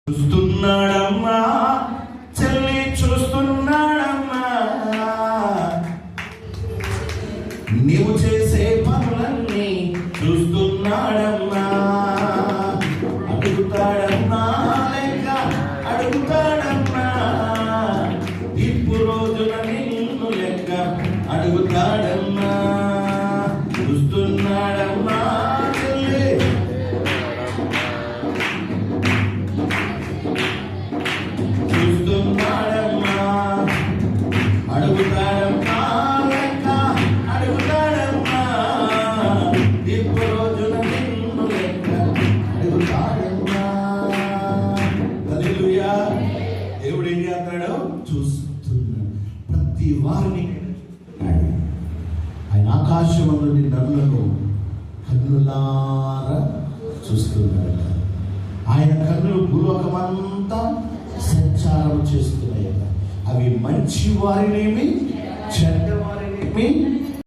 చూస్తున్నాడమ్మా చెల్లి, చూస్తున్నాడమ్మా నీవు చేసే పనులన్నీ చూస్తున్నాడమ్మా. అడుగుతాడమ్మా లెక్క అడుగుతాడమ్మా, ఇప్పుడు రోజున నిన్ను లెక్క అడుగుతాడమ్మా. చూస్తున్నాడమ్మా చెల్లి, చూస్తున్నాడమ్మా, అడుగుతాడమ్మా లెక్క అడుగుతాడమ్మా, ఇప్పుడు రోజున నిన్ను లెక్క అడుగుతాడమ్మా. హల్లెలూయా. దేవుడు ఏం చేస్తాడో చూస్తున్నాడు ప్రతి వారిని. ఆయన ఆకాశంలోని నరులను కన్నులారా చూస్తున్నాడు. ఆయన కన్నులు భూలోకమంతా సంచారం చేస్తున్నాయి. అవి మంచి వారినేమి చెడ్డ వారినేమి